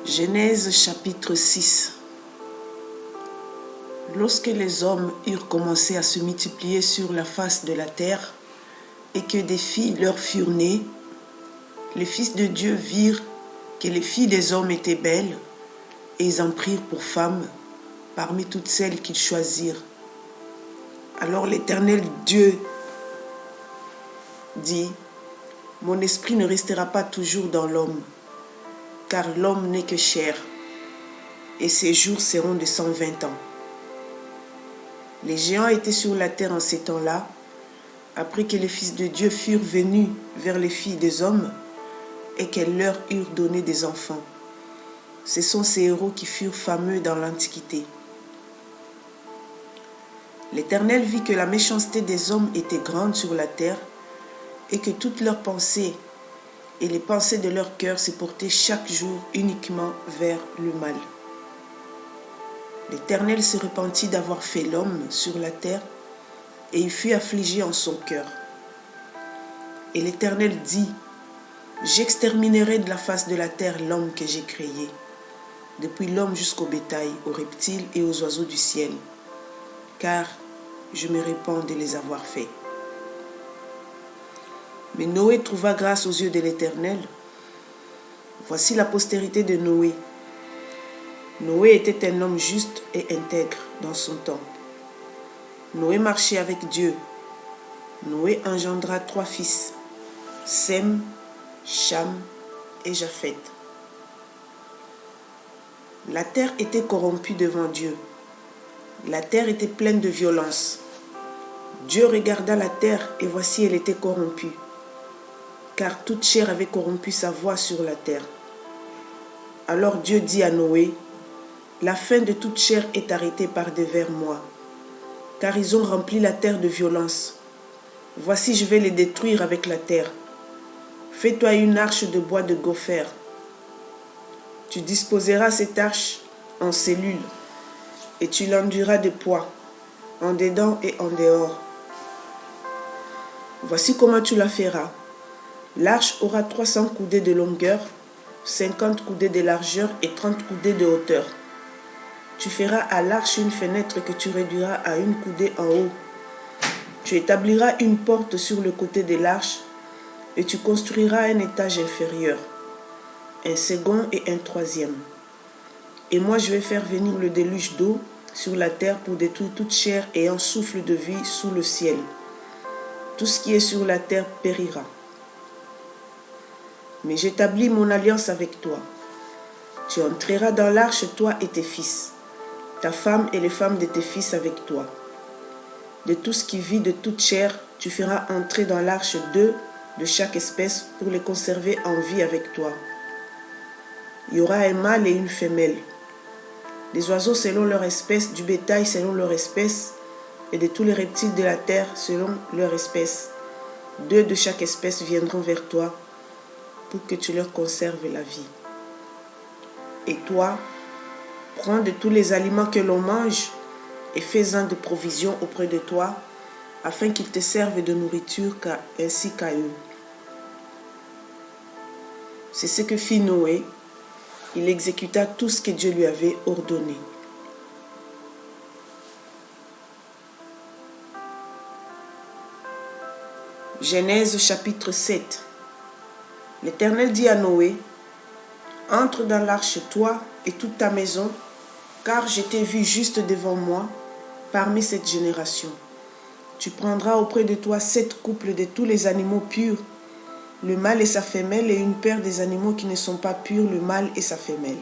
Genèse chapitre 6. Lorsque les hommes eurent commencé à se multiplier sur la face de la terre, et que des filles leur furent nées, les fils de Dieu virent que les filles des hommes étaient belles, et ils en prirent pour femmes parmi toutes celles qu'ils choisirent. Alors l'Éternel Dieu dit: « Mon esprit ne restera pas toujours dans l'homme, car l'homme n'est que chair, et ses jours seront de 120 ans. » Les géants étaient sur la terre en ces temps-là, après que les fils de Dieu furent venus vers les filles des hommes et qu'elles leur eurent donné des enfants. Ce sont ces héros qui furent fameux dans l'Antiquité. L'Éternel vit que la méchanceté des hommes était grande sur la terre et que toutes leurs pensées et les pensées de leur cœur se portaient chaque jour uniquement vers le mal. L'Éternel se repentit d'avoir fait l'homme sur la terre et il fut affligé en son cœur. Et l'Éternel dit: « J'exterminerai de la face de la terre l'homme que j'ai créé, depuis l'homme jusqu'au bétail, aux reptiles et aux oiseaux du ciel, car je me répands de les avoir faits. » Mais Noé trouva grâce aux yeux de l'Éternel. Voici la postérité de Noé. Noé était un homme juste et intègre dans son temps. Noé marchait avec Dieu. Noé engendra 3 fils, Sem, Cham et Japheth. La terre était corrompue devant Dieu. La terre était pleine de violence. Dieu regarda la terre et voici elle était corrompue, car toute chair avait corrompu sa voie sur la terre. Alors Dieu dit à Noé: « La fin de toute chair est arrêtée par devers moi, car ils ont rempli la terre de violence. Voici, je vais les détruire avec la terre. Fais-toi une arche de bois de gopher. Tu disposeras cette arche en cellules, et tu l'enduiras de poids, en dedans et en dehors. Voici comment tu la feras. L'arche aura 300 coudées de longueur, 50 coudées de largeur et 30 coudées de hauteur. Tu feras à l'arche une fenêtre que tu réduiras à 1 coudée en haut. Tu établiras une porte sur le côté de l'arche et tu construiras un étage inférieur, un second et un troisième. Et moi je vais faire venir le déluge d'eau sur la terre pour détruire toute chair ayant souffle de vie sous le ciel. Tout ce qui est sur la terre périra. Mais j'établis mon alliance avec toi. Tu entreras dans l'arche, toi et tes fils, ta femme et les femmes de tes fils avec toi. De tout ce qui vit de toute chair, tu feras entrer dans l'arche 2 de chaque espèce pour les conserver en vie avec toi. Il y aura un mâle et une femelle. Des oiseaux selon leur espèce, du bétail selon leur espèce, et de tous les reptiles de la terre selon leur espèce. 2 de chaque espèce viendront vers toi pour que tu leur conserves la vie. Et toi, prends de tous les aliments que l'on mange et fais-en de provisions auprès de toi, afin qu'ils te servent de nourriture ainsi qu'à eux. C'est ce que fit Noé. Il exécuta tout ce que Dieu lui avait ordonné. Genèse chapitre 7. L'Éternel dit à Noé: « Entre dans l'arche, toi et toute ta maison, car je t'ai vu juste devant moi parmi cette génération. Tu prendras auprès de toi 7 couples de tous les animaux purs, le mâle et sa femelle, et une paire des animaux qui ne sont pas purs, le mâle et sa femelle.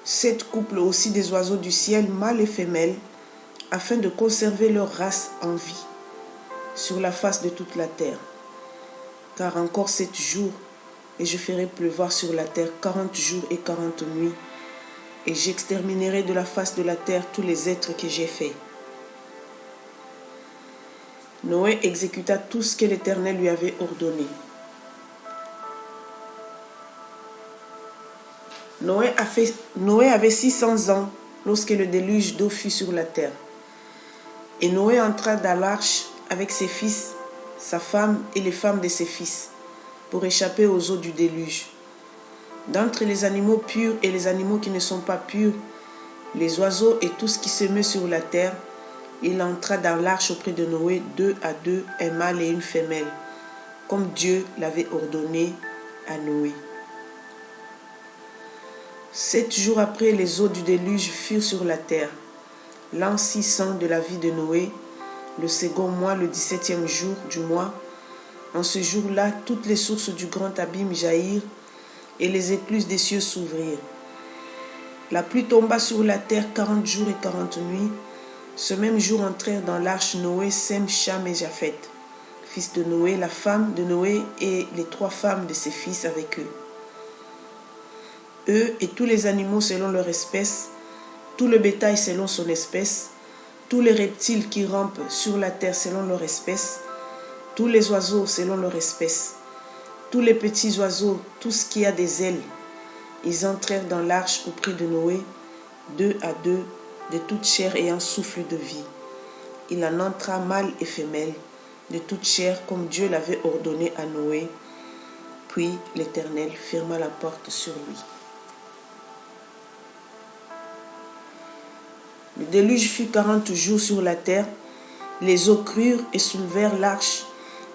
7 couples aussi des oiseaux du ciel, mâle et femelle, afin de conserver leur race en vie sur la face de toute la terre. Car encore 7 jours, et je ferai pleuvoir sur la terre 40 jours et 40 nuits, et j'exterminerai de la face de la terre tous les êtres que j'ai faits. » Noé exécuta tout ce que l'Éternel lui avait ordonné. Noé avait 600 ans lorsque le déluge d'eau fut sur la terre. Et Noé entra dans l'arche avec ses fils, sa femme et les femmes de ses fils, pour échapper aux eaux du déluge. D'entre les animaux purs et les animaux qui ne sont pas purs, les oiseaux et tout ce qui se met sur la terre, il entra dans l'arche auprès de Noé 2 à 2, un mâle et une femelle, comme Dieu l'avait ordonné à Noé. 7 jours après, les eaux du déluge furent sur la terre. L'an 600 de la vie de Noé, le second mois, le 17e jour du mois. En ce jour-là, toutes les sources du grand abîme jaillirent et les écluses des cieux s'ouvrirent. La pluie tomba sur la terre 40 jours et 40 nuits. Ce même jour entrèrent dans l'arche Noé, Sem, Cham et Japheth, fils de Noé, la femme de Noé et les 3 femmes de ses fils avec eux. Eux et tous les animaux selon leur espèce, tout le bétail selon son espèce, tous les reptiles qui rampent sur la terre selon leur espèce, tous les oiseaux selon leur espèce, tous les petits oiseaux, tout ce qui a des ailes. Ils entrèrent dans l'arche auprès de Noé, 2 à 2, de toute chair ayant souffle de vie. Il en entra mâle et femelle, de toute chair comme Dieu l'avait ordonné à Noé. Puis l'Éternel ferma la porte sur lui. Le déluge fut 40 jours sur la terre. Les eaux crurent et soulevèrent l'arche,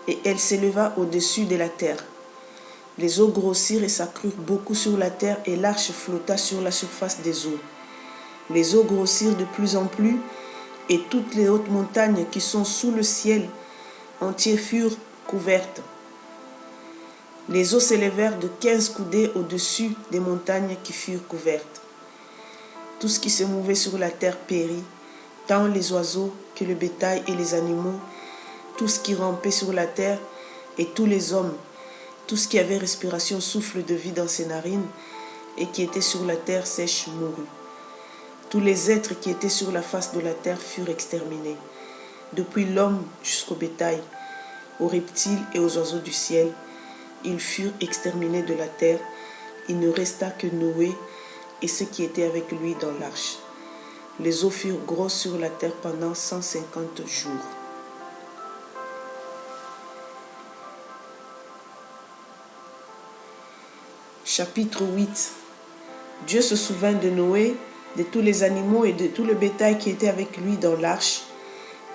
et elle s'éleva au-dessus de la terre. Les eaux grossirent et s'accrurent beaucoup sur la terre, et l'arche flotta sur la surface des eaux. Les eaux grossirent de plus en plus, et toutes les hautes montagnes qui sont sous le ciel entier furent couvertes. Les eaux s'élevèrent de 15 coudées au-dessus des montagnes qui furent couvertes. Tout ce qui se mouvait sur la terre périt, tant les oiseaux que le bétail et les animaux, tout ce qui rampait sur la terre et tous les hommes, tout ce qui avait respiration, souffle de vie dans ses narines et qui était sur la terre sèche mourut. Tous les êtres qui étaient sur la face de la terre furent exterminés, depuis l'homme jusqu'au bétail, aux reptiles et aux oiseaux du ciel. Ils furent exterminés de la terre. Il ne resta que Noé et ceux qui étaient avec lui dans l'arche. Les eaux furent grosses sur la terre pendant 150 jours. Chapitre 8. Dieu se souvint de Noé, de tous les animaux et de tout le bétail qui était avec lui dans l'arche.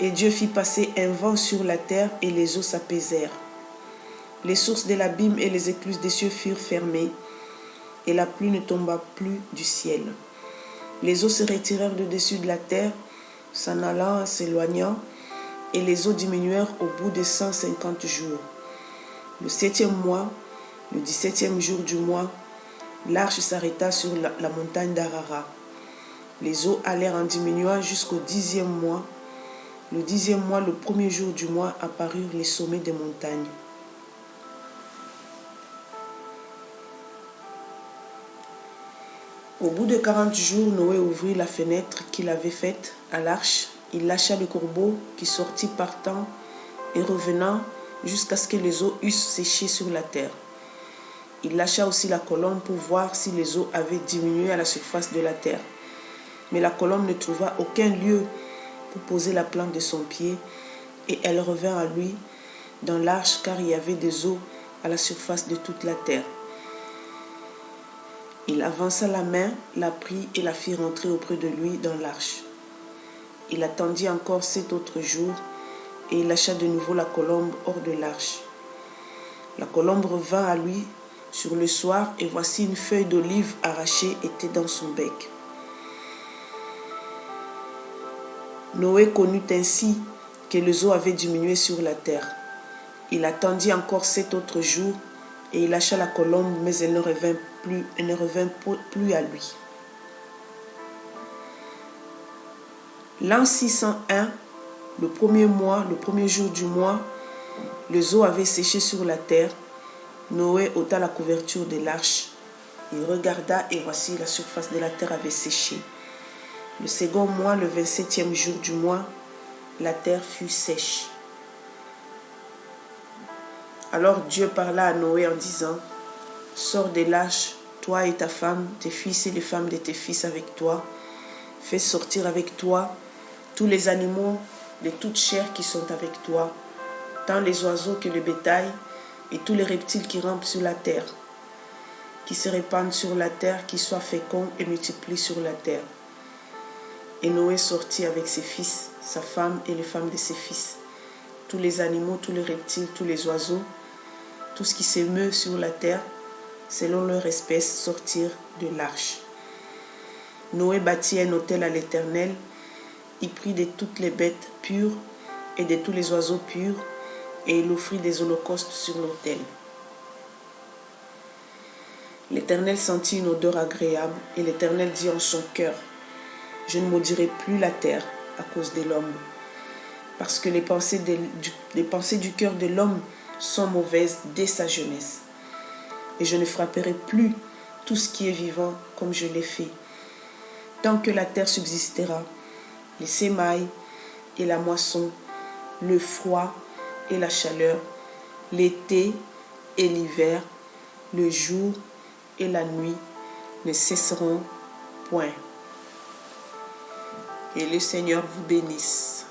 Et Dieu fit passer un vent sur la terre et les eaux s'apaisèrent. Les sources de l'abîme et les écluses des cieux furent fermées, et la pluie ne tomba plus du ciel. Les eaux se retirèrent de dessus de la terre, s'en allant, s'éloignant, et les eaux diminuèrent au bout de 150 jours. Le 7e mois, le 17e jour du mois, l'arche s'arrêta sur la montagne d'Arara. Les eaux allèrent en diminuant jusqu'au 10e mois. Le 10e mois, le 1er jour du mois, apparurent les sommets des montagnes. Au bout de 40 jours, Noé ouvrit la fenêtre qu'il avait faite à l'arche. Il lâcha le corbeau qui sortit partant et revenant jusqu'à ce que les eaux eussent séché sur la terre. Il lâcha aussi la colombe pour voir si les eaux avaient diminué à la surface de la terre. Mais la colombe ne trouva aucun lieu pour poser la plante de son pied, et elle revint à lui dans l'arche, car il y avait des eaux à la surface de toute la terre. Il avança la main, la prit et la fit rentrer auprès de lui dans l'arche. Il attendit encore 7 autres jours, et il lâcha de nouveau la colombe hors de l'arche. La colombe revint à lui sur le soir, et voici une feuille d'olive arrachée était dans son bec. Noé connut ainsi que les eaux avaient diminué sur la terre. Il attendit encore 7 autres jours, et il lâcha la colombe, mais elle ne revint plus à lui. L'an 601, le 1er mois, le 1er jour du mois, les eaux avaient séché sur la terre. Noé ôta la couverture de l'arche. Il regarda, et voici la surface de la terre avait séché. Le second mois, le 27e jour du mois, la terre fut sèche. Alors Dieu parla à Noé en disant: Sors de l'arche, toi et ta femme, tes fils et les femmes de tes fils avec toi. Fais sortir avec toi tous les animaux de toute chair qui sont avec toi, tant les oiseaux que le bétail, et tous les reptiles qui rampent sur la terre. qui se répandent sur la terre, qui soient féconds et multiplient sur la terre. Et Noé sortit avec ses fils, sa femme et les femmes de ses fils. Tous les animaux, tous les reptiles, tous les oiseaux, tout ce qui se meut sur la terre, selon leur espèce, sortirent de l'arche. Noé bâtit un autel à l'Éternel. Il prit de toutes les bêtes pures et de tous les oiseaux purs, et il offrit des holocaustes sur l'autel. L'Éternel sentit une odeur agréable, et l'Éternel dit en son cœur, « Je ne maudirai plus la terre à cause de l'homme, parce que les pensées du cœur de l'homme sont mauvaises dès sa jeunesse. Et je ne frapperai plus tout ce qui est vivant comme je l'ai fait. Tant que la terre subsistera, les semailles et la moisson, le froid et la chaleur, l'été et l'hiver, le jour et la nuit ne cesseront point. » Et le Seigneur vous bénisse.